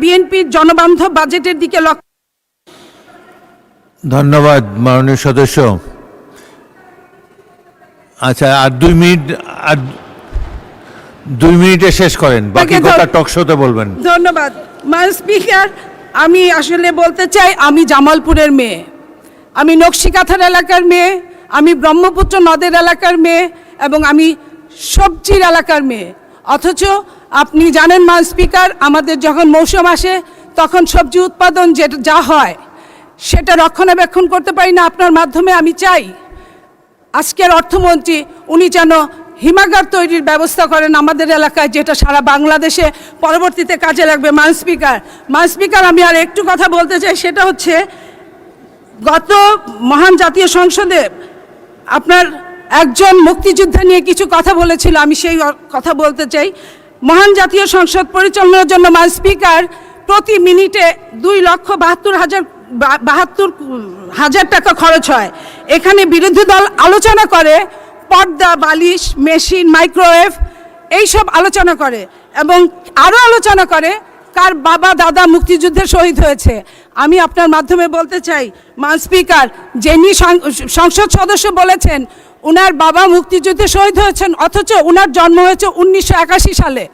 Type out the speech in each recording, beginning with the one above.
বিএনপির জনবান্ধব বাজেটের দিকে লক্ষ্য। ধন্যবাদ মাননীয় সদস্য। আচ্ছা, আর 2 মিনিট, আর 2 মিনিটে শেষ করেন, বাকি কথা টক শোতে বলবেন। ধন্যবাদ মাননীয় স্পিকার। আমি আসলে বলতে চাই, আমি জামালপুরের মেয়ে, আমি নকশিকাথার এলাকার মেয়ে, আমি ব্রহ্মপুত্র নদের এলাকার মেয়ে, এবং আমি সবজির এলাকার মেয়ে। অথচ আপনি জানেন মাননীয় স্পিকার, আমাদের যখন মৌসুম আসে তখন সবজি উৎপাদন যা হয় সেটা রক্ষণাবেক্ষণ করতে পারি না। আপনার মাধ্যমে আমি চাই আজকের অর্থমন্ত্রী উনি যেন হিমাগার তৈরির ব্যবস্থা করেন আমাদের এলাকায়, যেটা সারা বাংলাদেশে পরবর্তীতে কাজে লাগবে। মাননীয় স্পিকার, আমি আর একটু কথা বলতে চাই, সেটা হচ্ছে গত মহান জাতীয় সংসদে আপনার একজন মুক্তিযোদ্ধা নিয়ে কিছু কথা বলেছিল, আমি সেই কথা বলতে চাই। মহান জাতীয় সংসদ পরিচালনার জন্য মাননীয় স্পিকার প্রতি মিনিটে 2,72,000 টাকা খরচ হয়। এখানে বিরোধী দল আলোচনা করে পর্দা, বালিশ, মেশিন, মাইক্রোওয়েভ এইসব আলোচনা করে, এবং আরও আলোচনা করে কার বাবা দাদা মুক্তিযুদ্ধে শহীদ হয়েছে। আমি আপনার মাধ্যমে বলতে চাই মাননীয় স্পিকার, যিনি সংসদ সদস্য বলেছেন উনার বাবা মুক্তিযুদ্ধে শহীদ হয়েছেন, অথচ উনার জন্ম হয়েছে 1981 সালে,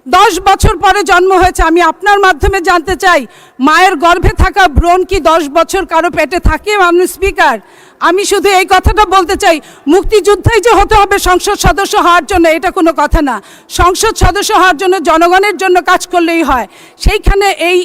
10 বছর পরে জন্ম হয়েছে। আমি আপনার মাধ্যমে জানতে চাই, মায়ের গর্ভে থাকা ভ্রূণ কি 10 বছর কারো পেটে থাকে? মাননীয় স্পিকার, আমি শুধু এই কথাটা বলতে চাই, মুক্তিযোদ্ধাই যে হতে হবে সংসদ সদস্য হওয়ার জন্য এটা কোনো কথা না। সংসদ সদস্য হওয়ার জন্য জনগণের জন্য কাজ করলেই হয়। সেইখানে এই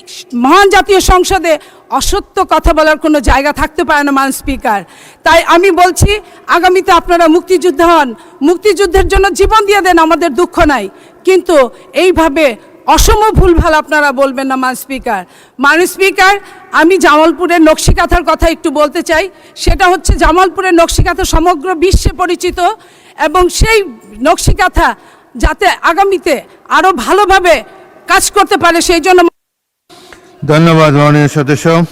মহান জাতীয় সংসদে অসত্য কথা বলার কোনো জায়গা থাকতে পারে না মাননীয় স্পিকার। তাই আমি বলছি, আগামীতে আপনারা মুক্তিযোদ্ধা হন, মুক্তিযুদ্ধের জন্য জীবন দিয়ে দেন, আমাদের দুঃখ নাই, কিন্তু এইভাবে অসম ভুলভাল আপনারা বলবেন না মাননীয় স্পিকার। আমি জামালপুরের নকশিকাথার কথা একটু বলতে চাই। সেটা হচ্ছে জামালপুরের নকশিকাথা সমগ্র বিশ্বে পরিচিত, এবং সেই নকশিকাথা যাতে আগামীতে আরও ভালোভাবে কাজ করতে পারে সেই জন্য। ধন্যবাদ মাননীয় সদস্য।